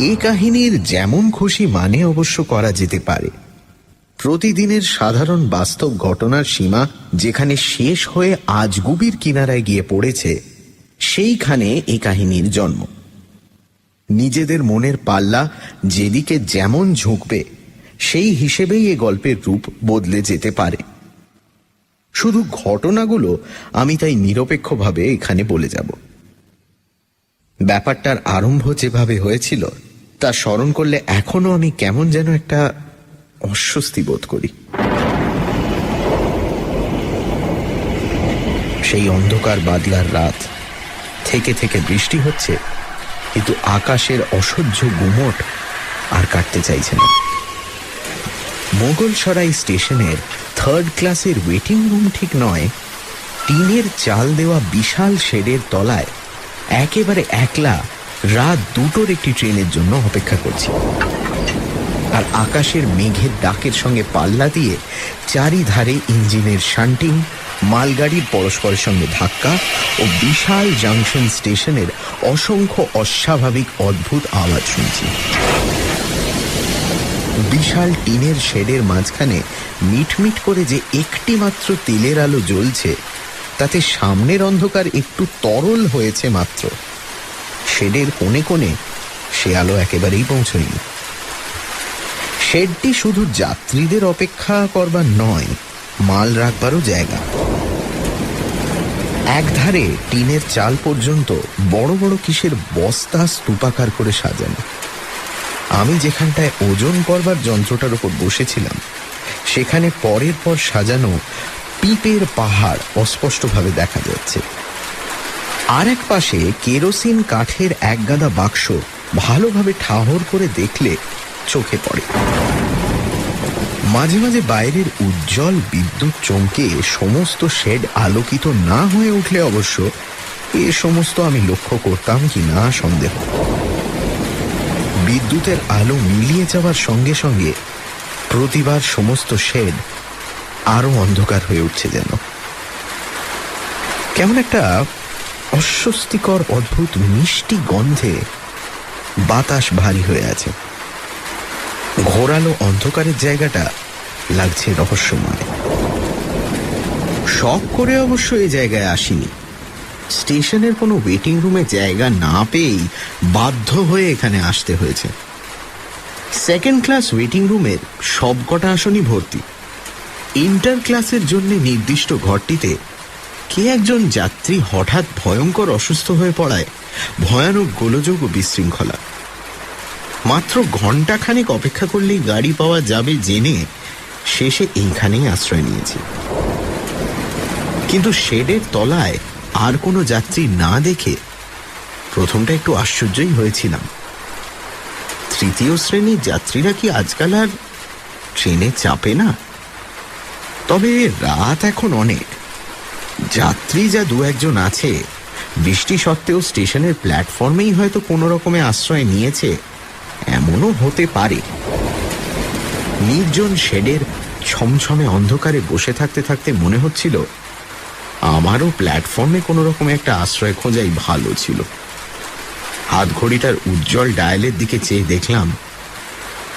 এ কাহিনীর যেমন খুশি মানে অবশ্য করা যেতে পারে। প্রতিদিনের সাধারণ বাস্তব ঘটনার সীমা যেখানে শেষ হয়ে আজগুবির কিনারায় গিয়ে পড়েছে, সেইখানে এ কাহিনীর জন্ম। নিজেদের মনের পাল্লা যেদিকে যেমন ঝুঁকবে সেই হিসেবেই এ গল্পের রূপ বদলে যেতে পারে। শুধু ঘটনাগুলো আমি তাই নিরপেক্ষভাবে এখানে বলে যাব। ব্যাপারটার আরম্ভ যেভাবে হয়েছিল তা স্মরণ করলে এখনো আমি কেমন যেন একটা অস্বস্তি বোধ করি। সেই অন্ধকার বাদলার রাত, থেকে থেকে বৃষ্টি হচ্ছে, কিন্তু আকাশের অসহ্য গুমট আর কাটতে চাইছে না। মোগলসরাই স্টেশনের 3rd ক্লাসের ওয়েটিং রুম ঠিক নয়, টিনের চাল দেওয়া বিশাল শেডের তলায় একেবারে একলা রাত 2টোর একটি ট্রেনের জন্য অপেক্ষা করছি। আর আকাশের মেঘের ডাকের সঙ্গে পাল্লা দিয়ে চারিধারে ইঞ্জিনের শান্টিং, মালগাড়ির পরস্পরের সঙ্গে ধাক্কা ও বিশাল জাংশন স্টেশনের অসংখ্য অস্বাভাবিক অদ্ভুত আওয়াজ শুনছি। বিশাল টিনের শেডের মাঝখানে মিটমিট করে যে একটি মাত্র তেলের আলো জ্বলছে, তাতে সামনের অন্ধকার একটু তরল হয়েছে মাত্র। শেডের কোণে কোণে সে আলো একেবারেই পৌঁছয়নি। শেডটি শুধু যাত্রীদের অপেক্ষা করবার নয়, মাল রাখবারও জায়গা। একধারে টিনের চাল পর্যন্ত বড় বড় কিসের বস্তা স্তূপাকার করে সাজানো। আমি যেখানটায় ওজন করবার যন্ত্রটার উপর বসেছিলাম, সেখানে পরের পর সাজানো পিপের পাহাড় অস্পষ্টভাবে দেখা যাচ্ছে। আর এক পাশে কেরোসিন কাঠের একগাদা বাক্স ভালোভাবে ঠাহর করে দেখলে চোখে পড়ে। মাঝে মাঝে বাইরের উজ্জ্বল বিদ্যুৎ চমকে সমস্ত শেড আলোকিত না হয়ে উঠলে অবশ্য এ সমস্ত আমি লক্ষ্য করতাম কি না সন্দেহ। বিদ্যুতের আলো মিলিয়ে যাওয়ার সঙ্গে সঙ্গে প্রতিবার সমস্ত শেড আরো অন্ধকার হয়ে উঠছে যেন। কেমন একটা অস্বস্তিকর অদ্ভুত মিষ্টি গন্ধে বাতাস ভারী হয়ে আছে। ঘোরালো অন্ধকারের জায়গাটা লাগছে রহস্যময়। শখ করে অবশ্য এই জায়গায় আসিনি। স্টেশনের কোনো ওয়েটিং রুমে জায়গা না পেয়েই বাধ্য হয়ে এখানে আসতে হয়েছে। 2nd ক্লাস ওয়েটিং রুমের সবকটা আসনই ভর্তি। ইন্টার ক্লাসের জন্য নির্দিষ্ট ঘরটিতে কে একজন যাত্রী হঠাৎ ভয়ঙ্কর অসুস্থ হয়ে পড়ায় ভয়ানক গোলযোগ ও বিশৃঙ্খলা। মাত্র ঘণ্টাখানেক অপেক্ষা করলেই গাড়ি পাওয়া যাবে জেনে শেষে এইখানেই আশ্রয় নিয়েছি। কিন্তু শেডের তলায় আর কোনো যাত্রী না দেখে প্রথমটা একটু আশ্চর্যই হয়েছিলাম। 3য় শ্রেণীর যাত্রীরা কি আজকাল আর ট্রেনে চাপে না? তবে রাত এখন অনেক। যাত্রী যা 2-1জন আছে, বৃষ্টি সত্ত্বেও স্টেশনের প্ল্যাটফর্মেই হয়তো কোনো রকমে আশ্রয় নিয়েছে, এমনও হতে পারে। নির্জন শেডের ছমছমে অন্ধকারে বসে থাকতে থাকতে মনে হচ্ছিল আমারও প্ল্যাটফর্মে কোনো রকমে একটা আশ্রয় খোঁজাই ভালো ছিল। হাত ঘড়িটার উজ্জ্বল ডায়ালের দিকে চেয়ে দেখলাম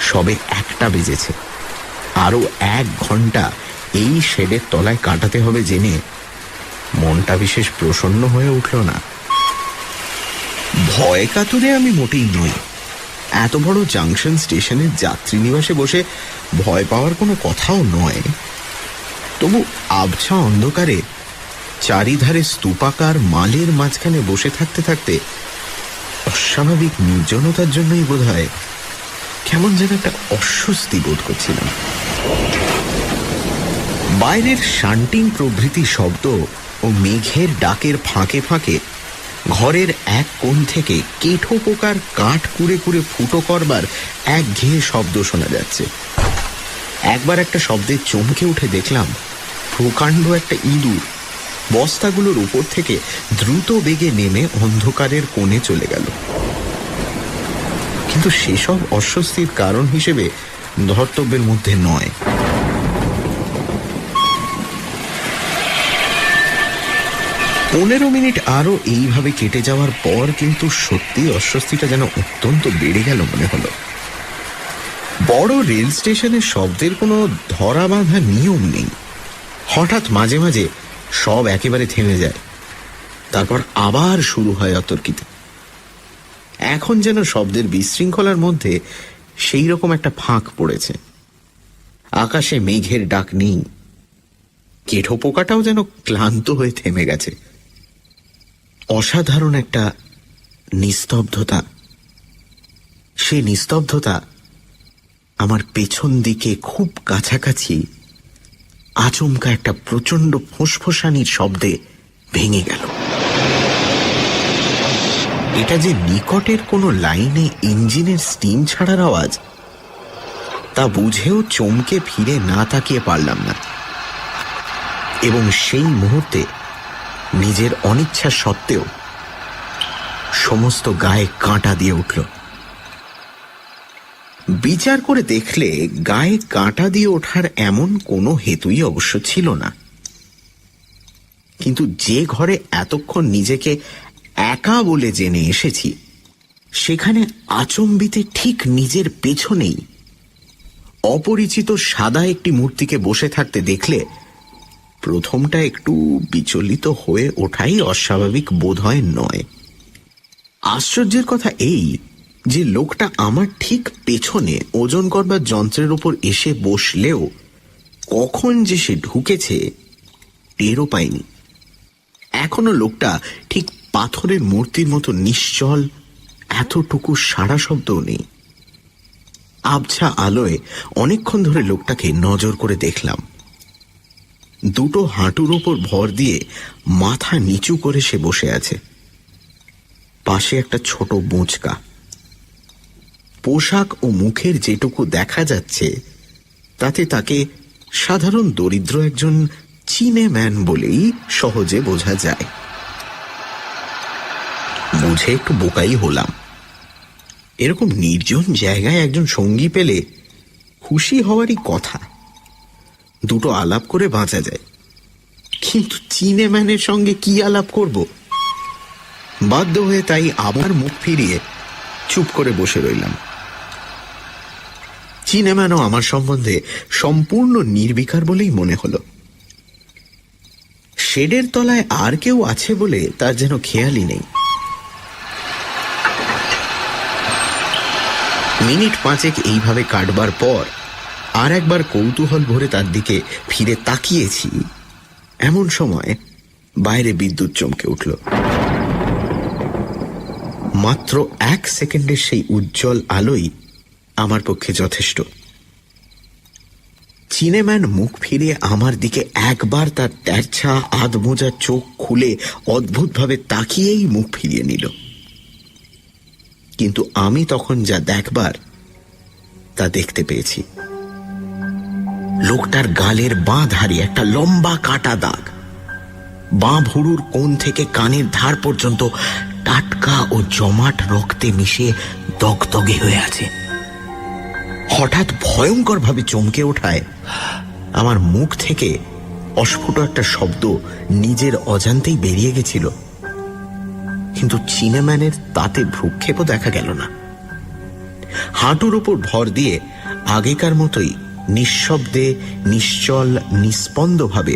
সবে 1টা বেজেছে। আরও 1 ঘন্টা এই শেডের তলায় কাটাতে হবে জেনে মনটা বিশেষ প্রসন্ন হয়ে উঠল না। ভয় কাতুরে আমি মোটেই নই। এত বড় জাংশন স্টেশনের যাত্রী নিবাসে বসে ভয় পাওয়ার কোনো কথাও নয়। তবু আবছা অন্ধকারে চারিধারে স্তূপাকার মালের মাঝখানে বসে থাকতে থাকতে অস্বাভাবিক নির্জনতার জন্যই বোধহয় কেমন যেন একটা অস্বস্তি বোধ করছিলাম। বাইরের শান্টিং প্রভৃতি শব্দ ও মেঘের ডাকের ফাঁকে ফাঁকে ঘরের এক কোণ থেকে কেঠো পোকার কাঠ কুড়ে কুড়ে ফুটো করবার একঘেয়ে শব্দ শোনা যাচ্ছে। একবার একটা শব্দে চমকে উঠে দেখলাম প্রকাণ্ড একটা ইঁদুর বস্তাগুলোর উপর থেকে দ্রুত বেগে নেমে অন্ধকারের কোণে চলে গেল। কিন্তু সেসব অস্বস্তির কারণ হিসেবে ধর্তব্যের মধ্যে নয়। 15 মিনিট আরও এইভাবে কেটে যাওয়ার পর কিন্তু সত্যি অস্বস্তিটা যেন অত্যন্ত বেড়ে গেল মনে হলো। বড় রেল স্টেশনের শব্দের কোনো ধরা বাঁধা নিয়ম নেই। হঠাৎ মাঝে মাঝে সব একেবারে থেমে যায়, তারপর আবার শুরু হয় অতর্কিতে। এখন যেন শব্দের বিশৃঙ্খলার মধ্যে সেই রকম একটা ফাঁক পড়েছে। আকাশে মেঘের ডাক নেই, কেঠো পোকাটাও যেন ক্লান্ত হয়ে থেমে গেছে। অসাধারণ একটা নিস্তব্ধতা। সে নিস্তব্ধতা আমার পেছন দিকে খুব কাছাকাছি আচমকা একটা প্রচণ্ড ফোঁসফোঁসানির শব্দে ভেঙে গেল। এটা যে নিকটের কোনো লাইনে ইঞ্জিনের স্টিম ছাড়ার আওয়াজ, তা বুঝেও চমকে ফিরে না তাকিয়ে পারলাম না, এবং সেই মুহূর্তে নিজের অনিচ্ছা সত্ত্বেও সমস্ত গায়ে কাঁটা দিয়ে উঠল। বিচার করে দেখলে গায়ে কাঁটা দিয়ে ওঠার এমন কোনো হেতুই অবশ্য ছিল না, কিন্তু যে ঘরে এতক্ষণ নিজেকে একা বলে জেনে এসেছি, সেখানে আচম্বিতে ঠিক নিজের পেছনেই অপরিচিত সাদা একটি মূর্তিকে বসে থাকতে দেখলে প্রথমটা একটু বিচলিত হয়ে ওঠাই অস্বাভাবিক বোধ হয় নয়। আশ্চর্যের কথা এই যে লোকটা আমার ঠিক পেছনে ওজন করবার যন্ত্রের উপর এসে বসলেও কখন যে সে ঢুকেছে টেরও পায়নি। এখনো লোকটা ঠিক পাথরের মূর্তির মতো নিশ্চল, এতটুকু সাড়া শব্দও নেই। আবছা আলোয় অনেকক্ষণ ধরে লোকটাকে নজর করে দেখলাম। দুটো হাঁটুর ওপর ভর দিয়ে মাথা নিচু করে সে বসে আছে। পাশে একটা ছোট বোঁচকা। পোশাক ও মুখের যেটুকু দেখা যাচ্ছে তাতে তাকে সাধারণ দরিদ্র একজন চীনে ম্যান বলেই সহজে বোঝা যায়। বুঝে একটু বোকাই হলাম। এরকম নির্জন জায়গায় একজন সঙ্গী পেলে খুশি হওয়ারই কথা, দুটো আলাপ করে বাঁচা যায়। কিন্তু চীনে ম্যানের সঙ্গে কি আলাপ করব? বাধ্য হয়ে তাই আবার মুখ ফিরিয়ে চুপ করে বসে রইলাম। চীনে ম্যানও আমার সম্বন্ধে সম্পূর্ণ নির্বিকার বলেই মনে হলো। শেডের তলায় আর কেউ আছে বলে তার যেন খেয়ালই নেই। মিনিট 5 এইভাবে কাটবার পর আর একবার কৌতূহল ভরে তার দিকে ফিরে তাকিয়েছি, এমন সময় বাইরে বিদ্যুৎ চমকে উঠল। মাত্র 1 সেকেন্ডের সেই উজ্জ্বল আলোই আমার পক্ষে যথেষ্ট। চীনেম্যান মুখ ফিরে আমার দিকে একবার তার তেরছা আধমোজা চোখ খুলে অদ্ভুতভাবে তাকিয়েই মুখ ফিরিয়ে নিল। কিন্তু আমি তখন যা দেখবার তা দেখতে পেয়েছি। লোকটার গালের বাঁ ধারে একটা লম্বা কাটা দাগ, বাঁ ভুরুর কোণ থেকে কানের ধার পর্যন্ত টাটকা ও জমাট রক্তে মিশে দগদগে হয়ে আছে। হঠাৎ ভয়ঙ্কর ভাবে চমকে ওঠায় আমার মুখ থেকে অস্ফুট একটা শব্দ নিজের অজান্তেই বেরিয়ে গেছিল, কিন্তু চীনেম্যানের তাতে ভ্রুক্ষেপও দেখা গেল না। হাঁটুর ওপর ভর দিয়ে আগেকার মতোই নিঃশব্দে, নিশ্চল, নিস্পন্দভাবে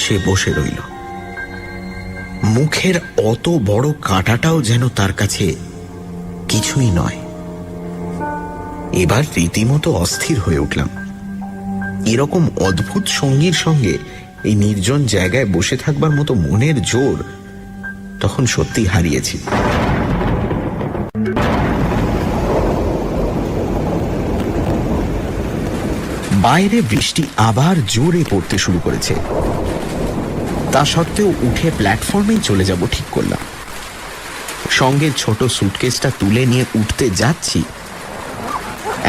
সে বসে রইল। মুখের অত বড় কাঁটাটাও যেন তার কাছে কিছুই নয়। এবার রীতিমতো অস্থির হয়ে উঠলাম। এরকম অদ্ভুত সঙ্গীর সঙ্গে এই নির্জন জায়গায় বসে থাকবার মতো মনের জোর তখন সত্যি হারিয়েছি। বাইরে বৃষ্টি আবার জোরে পড়তে শুরু করেছে। তা সত্ত্বেও উঠে প্ল্যাটফর্মেই চলে যাব ঠিক করলাম। সঙ্গে ছোট সুটকেসটা তুলে নিয়ে উঠতে যাচ্ছি,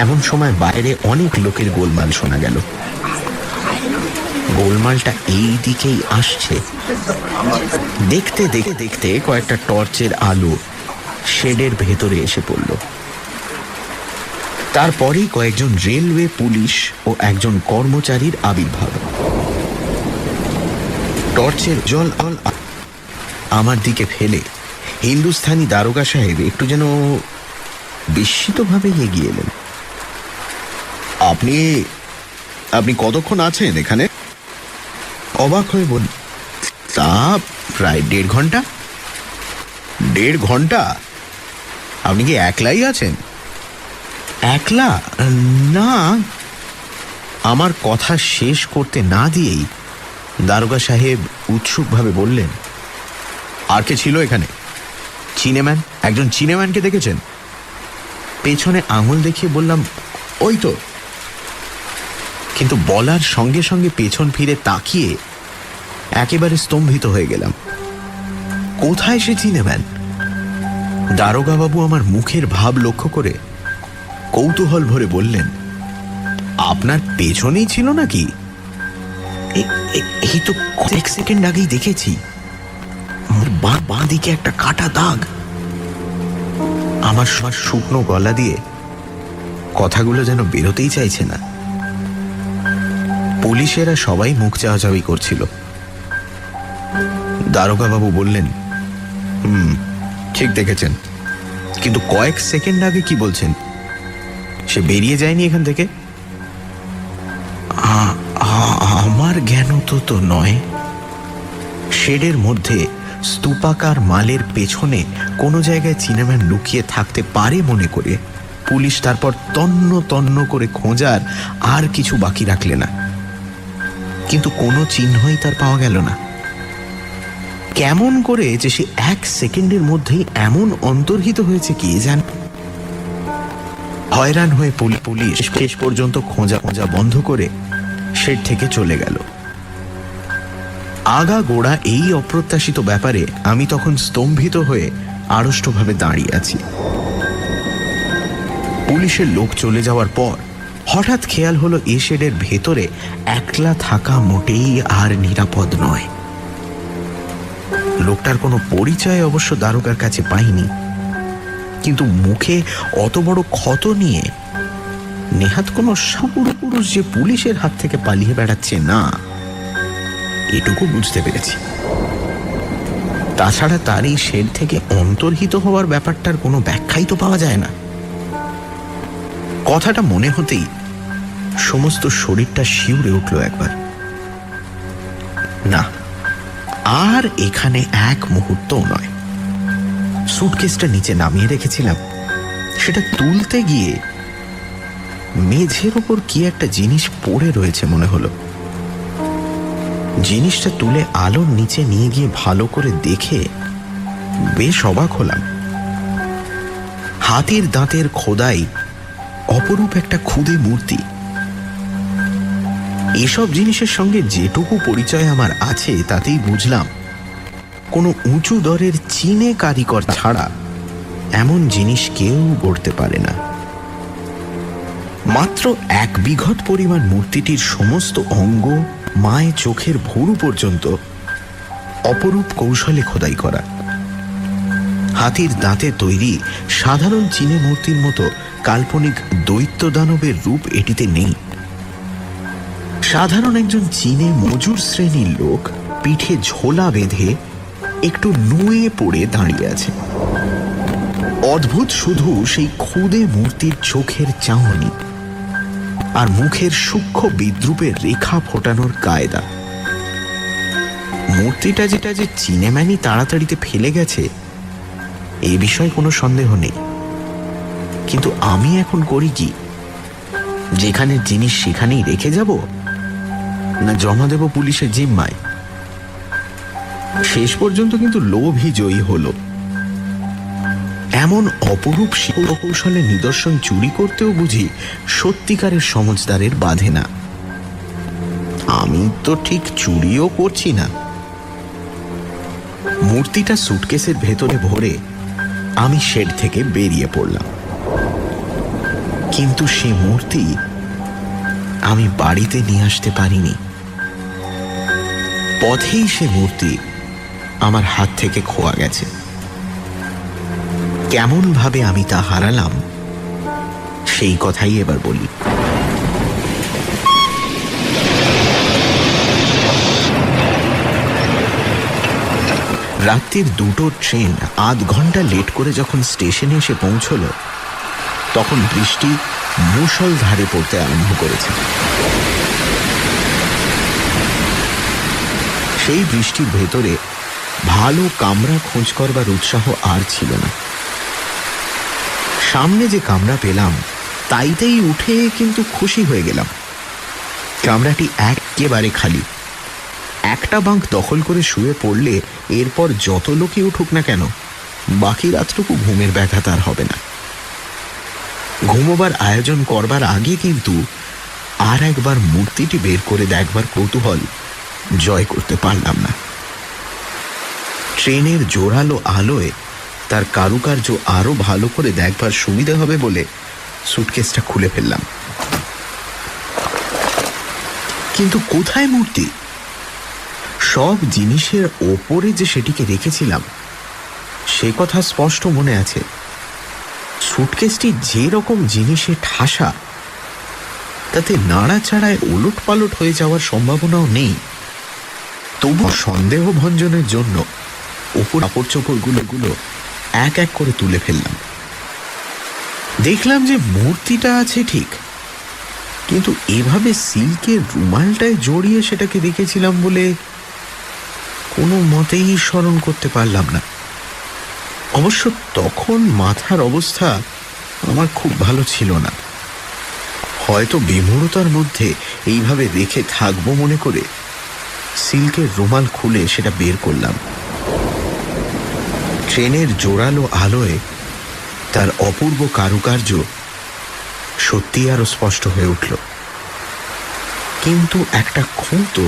এমন সময় বাইরে অনেক লোকের গোলমাল শোনা গেল। গোলমালটা এই দিকেই আসছে। দেখতে দেখতে দেখতে কয়েকটা টর্চের আলো শেডের ভেতরে এসে পড়ল। তারপরেই কয়েকজন রেলওয়ে পুলিশ ও একজন কর্মচারীর আবির্ভাব। টর্চের জল আমার দিকে ফেলে হিন্দুস্থানি দারোগা সাহেব একটু যেন বিস্মিতভাবে এগিয়ে এলেন। আপনি আপনি কতক্ষণ আছেন এখানে? অবাক হয়ে বলি, তা প্রায় 1.5 ঘন্টা। 1.5 ঘন্টা? আপনি কি একলাই আছেন? একলা না। আমার কথা শেষ করতে না দিয়েই দারোগা সাহেব উৎসুকভাবে বললেন, আর কে ছিল এখানে? চিনেম্যান, একজন চিনেম্যানকে দেখেছেন? পেছনে আঙুল দেখিয়ে বললাম, ওই তো। কিন্তু বলার সঙ্গে সঙ্গে পেছন ফিরে তাকিয়ে একেবারে স্তম্ভিত হয়ে গেলাম। কোথায় সে চিনেম্যান? দারোগা বাবু আমার মুখের ভাব লক্ষ্য করে কৌতূহল ভরে বললেন, আপনার পেছনেই ছিল নাকি? এই তো কয়েক সেকেন্ড আগেই দেখেছি, বাঁ দিকে একটা কাটা দাগ। আমার শুকনো গলা দিয়ে কথাগুলো যেন বেরোতেই চাইছে না। পুলিশেরা সবাই মুখ চাওয়াচাওয়ি করছিল। দারোগা বাবু বললেন, ঠিক দেখেছেন, কিন্তু কয়েক সেকেন্ড আগে কি বলছেন? সে বেরিয়ে যায়নি এখান থেকে? আমার জ্ঞান তো নয়। শেডের মধ্যে স্তূপাকার মালের পেছনে কোনো জায়গায় চিনেম্যান লুকিয়ে থাকতে পারে মনে করে পুলিশ তারপর তন্ন তন্ন করে খোঁজার আর কিছু বাকি রাখলে না। কিন্তু কোনো চিহ্নই তার পাওয়া গেল না। কেমন করে যে সে 1 সেকেন্ডের মধ্যেই এমন অন্তর্হিত হয়েছে কে জানে। হয়রান হয়ে পুলিশ শেষ পর্যন্ত খোঁজা বন্ধ করে শেড থেকে চলে গেল। আগা গোড়া এই অপ্রত্যাশিত ব্যাপারে আমি তখন স্তম্ভিত হয়ে আড়ষ্টভাবে দাঁড়িয়ে আছি। পুলিশের লোক চলে যাওয়ার পর হঠাৎ খেয়াল হলো এ শেডের ভেতরে একলা থাকা মোটেই আর নিরাপদ নয়। লোকটার কোনো পরিচয় অবশ্য দারোগার কাছে পাইনি, কিন্তু মুখে অত বড় ক্ষত নিয়ে নেহাত কোনো পুরুষ যে পুলিশের হাত থেকে পালিয়ে বেড়াচ্ছে না, এটুকু বুঝতে পেরেছি। তাছাড়া তার এই শেড থেকে অন্তর্হিত হওয়ার ব্যাপারটার কোনো ব্যাখ্যাই তো পাওয়া যায় না। কথাটা মনে হতেই সমস্ত শরীরটা শিউরে উঠল একবার। না, আর এখানে এক মুহূর্তও নয়। সুটকেসটা নিচে নামিয়ে রেখেছিলাম, সেটা তুলতে গিয়ে মেঝের ওপর কি একটা জিনিস পড়ে রয়েছে মনে হলো। জিনিসটা তুলে আলোর নিচে নিয়ে গিয়ে ভালো করে দেখে বেশ অবাক হলাম। হাতির দাঁতের খোদাই অপরূপ একটা ক্ষুদে মূর্তি। এসব জিনিসের সঙ্গে যেটুকু পরিচয় আমার আছে তাতেই বুঝলাম কোনো উঁচু দরের চীনে কারিগর ছাড়া এমন জিনিস কেউ গড়তে পারে না। মাত্র 1 বিঘত পরিমাণ মূর্তিটির সমস্ত অঙ্গ, মায়ে চোখের ভুরু পর্যন্ত অপরূপ কৌশলে খোদাই করা। হাতির দাঁতে তৈরি সাধারণ চীনে মূর্তির মতো কাল্পনিক দৈত্য দানবের রূপ এটিতে নেই। সাধারণ একজন চীনে মজুর শ্রেণীর লোক পিঠে ঝোলা বেঁধে একটু নুয়ে পড়ে দাঁড়িয়ে আছে। অদ্ভুত শুধু সেই ক্ষুদে মূর্তির চোখের চাহনি আর মুখের সূক্ষ্ম বিদ্রুপের রেখা ফোটানোর কায়দা। মূর্তিটা যেটা যে চিনেম্যানই তাড়াতাড়িতে ফেলে গেছে এ বিষয়ে কোনো সন্দেহ নেই, কিন্তু আমি এখন করি কি? যেখানে জিনিস সেখানেই রেখে যাব, না জমা দেব পুলিশের জিম্মায়? শেষ পর্যন্ত কিন্তু লোভই জয়ী হলো। এমন অপরূপ শিল্পকৌশলে নিদর্শন চুরি করতেও বুঝি সত্যিকারের সমজদারের বাধে না। আমি তো ঠিক চুরিও করছি না। মূর্তিটা সুটকেসের ভেতরে ভরে আমি শেড থেকে বেরিয়ে পড়লাম, কিন্তু সে মূর্তি আমি বাড়িতে নিয়ে আসতে পারিনি। পথেই সে মূর্তি আমার হাত থেকে খোয়া গেছে। কেমন ভাবে আমি তা হারালাম সেই কথাই এবার বলি। রাত্রির 2টো ট্রেন আধ ঘন্টা লেট করে যখন স্টেশনে এসে পৌঁছল, তখন বৃষ্টি মুষলধারে পড়তে আরম্ভ করেছে। সেই বৃষ্টির ভেতরে ভালো কামরা খোঁজ করবার উৎসাহ আর ছিল না। সামনে যে কামরা পেলাম তাইতেই উঠে কিন্তু খুশি হয়ে গেলাম। কামরাটি একেবারে খালি। একটা বাঙ্ক দখল করে শুয়ে পড়লে এরপর যত লোকই উঠুক না কেন, বাকি রাতটুকু ঘুমের ব্যাঘাত আর হবে না। ঘুমোবার আয়োজন করবার আগে কিন্তু আর একবার মূর্তিটি বের করে দেখবার কৌতূহল জয় করতে পারলাম না। ট্রেনের জোরালো আলোয় তার কারুকার্য আরো ভালো করে দেখবার সুবিধা হবে বলে সুটকেসটা খুলে ফেললাম। কিন্তু কোথায় মূর্তি? সব জিনিসের ওপরে যে সেটিকে রেখেছিলাম সে কথা স্পষ্ট মনে আছে। সুটকেসটি যে রকম জিনিসে ঠাসা, তাতে নাড়াচাড়ায় ওলট পালট হয়ে যাওয়ার সম্ভাবনাও নেই। তবু সন্দেহ ভঞ্জনের জন্য ওপর কাপড় চোপড়গুলো এক এক করে তুলে ফেললাম। দেখলাম যে মূর্তিটা আছে ঠিক, কিন্তু এভাবে সিল্কের রুমালটায় জড়িয়ে সেটাকে রেখেছিলাম বলে কোনো মতেই স্মরণ করতে পারলাম না। অবশ্য তখন মাথার অবস্থা আমার খুব ভালো ছিল না। হয়তো বিমূঢ়তার মধ্যে এইভাবে রেখে থাকবো মনে করে সিল্কের রুমাল খুলে সেটা বের করলাম। ট্রেনের জোরালো আলোয় তার অপূর্ব কারুকার্য সত্যি আরো স্পষ্ট হয়ে উঠল। কিন্তু একটা খুঁতো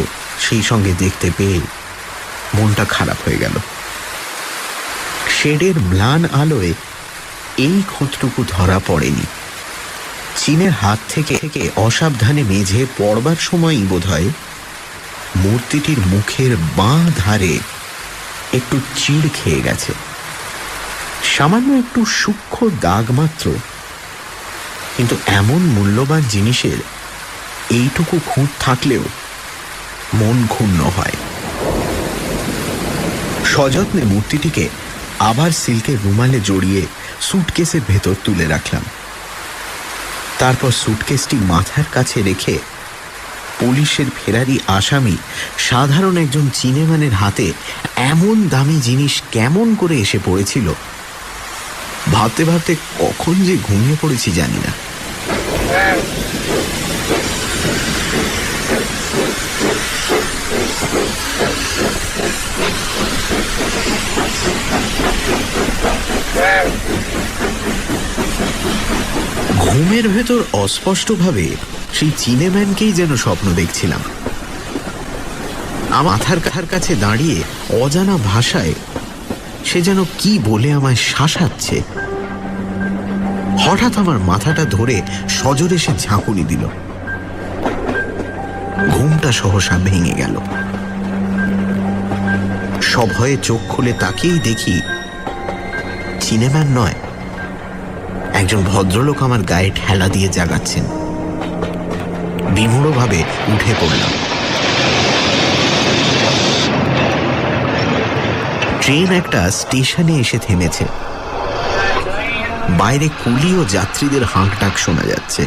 সেই সঙ্গে দেখতে পেয়ে মনটা খারাপ হয়ে গেল। শেডের ম্লান আলোয় এই খুঁতটুকু ধরা পড়েনি। চীনের হাত থেকে অসাবধানে মেঝে পড়বার সময়ই বোধহয় মূর্তিটির মুখের বাঁ ধারে একটু চিড় খেয়ে গেছে। সামান্য একটু সূক্ষ্ম দাগ মাত্র, কিন্তু এমন মূল্যবান জিনিসের এইটুকু খুঁত থাকলেও মন ক্ষুণ্ণ হয়। সযত্নে মূর্তিটিকে আবার সিল্কের রুমালে জড়িয়ে সুটকেসের ভেতর তুলে রাখলাম। তারপর সুটকেসটি মাথার কাছে রেখে পুলিশের ফেরারি আসামি সাধারণ একজন চীনেম্যানের হাতে এমন দামি জিনিস কেমন করে এসে পড়েছিল ভাবতে ভাবতে কখন যে ঘুমিয়ে পড়েছি জানি না। ঘুমের ভেতর অস্পষ্টভাবে সেই চীনেম্যানকেই যেন স্বপ্ন দেখছিলাম। আমার মাথার কাছে দাঁড়িয়ে অজানা ভাষায় সে যেন কি বলে আমায় শাসাচ্ছে। হঠাৎ আমার মাথাটা ধরে সজোরে সে ঝাঁকুনি দিল। ঘুমটা সহসা ভেঙে গেল। সভয়ে চোখ খুলে তাকিয়েই দেখি চীনেম্যান নয়, একজন ভদ্রলোক আমার গায়ে ঠেলা দিয়ে জাগাচ্ছেন। বিমূঢ়ভাবে উঠে পড়লাম। ট্রেন একটা স্টেশনে এসে থেমেছে। বাইরে কুলি ও যাত্রীদের হাঁকডাক শোনা যাচ্ছে।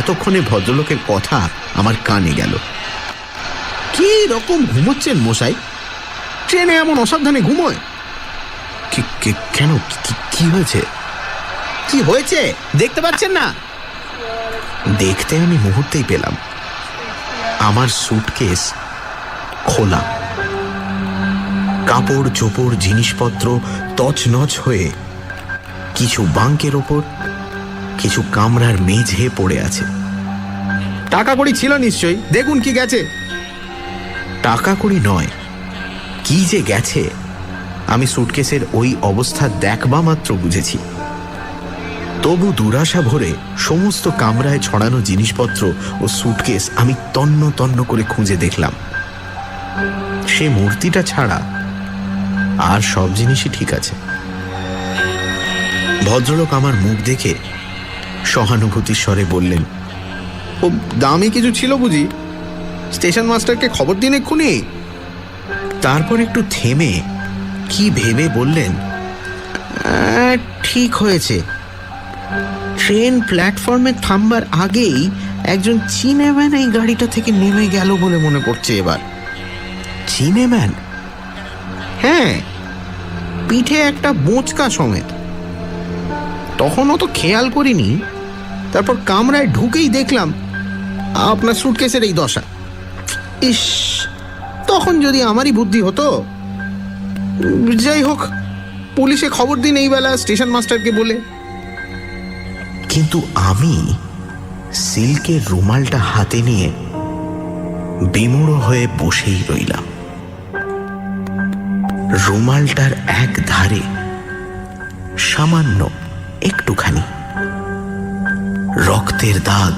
এতক্ষণে ভদ্রলোকের কথা আমার কানে গেল। কি রকম ঘুমোচ্ছেন মশাই? ট্রেনে এমন অসাবধানে ঘুমোয়? কেন, কি হয়েছে? কি হয়েছে দেখতে পাচ্ছেন না? দেখতে আমি মুহূর্তেই পেলাম আমার সুটকেস খোলা। কাপড় চোপড় জিনিসপত্র তছনছ হয়ে কিছু বাঙ্কের ওপর, কিছু কামরার মেঝে পড়ে আছে। টাকা কড়ি ছিল নিশ্চয়ই, দেখুন কি গেছে। টাকা কড়ি নয়, কি যে গেছে আমি সুটকেসের ওই অবস্থা দেখবা মাত্র বুঝেছি। তবু দুরাশা ভরে সমস্ত কামরায় ছড়ানো জিনিসপত্র ও সুটকেস আমি তন্ন তন্ন করে খুঁজে দেখলাম। সে মূর্তিটা ছাড়া আর সব জিনিসই ঠিক আছে। ভদ্রলোক আমার মুখ দেখে সহানুভূতির স্বরে বললেন, ও দামি কিছু ছিল বুঝি? স্টেশন মাস্টারকে খবর দিন এক্ষুনি। তারপর একটু থেমে কি ভেবে বললেন, ঠিক হয়েছে, ট্রেন প্ল্যাটফর্মে থামবার আগেই একজন চিনেম্যান এই গাড়িটা থেকে নেমে গেল বলে মনে পড়ছে এবার। চিনেম্যান? হ্যাঁ, পিঠে একটা বোঁচকা সমেত। তখন অত খেয়াল করিনি, তারপর কামরায় ঢুকেই দেখলাম আপনার সুটকেসের এই দশা। ইস, তখন যদি আমারই বুদ্ধি হতো। যাই হোক, পুলিশে খবর দিন এই বেলা স্টেশন মাস্টারকে বলে। কিন্তু আমি সিল্কের রুমালটা হাতে নিয়ে বিমূঢ় হয়ে বসেই রইলাম। রুমালটার এক ধারে সামান্য একটুখানি রক্তের দাগ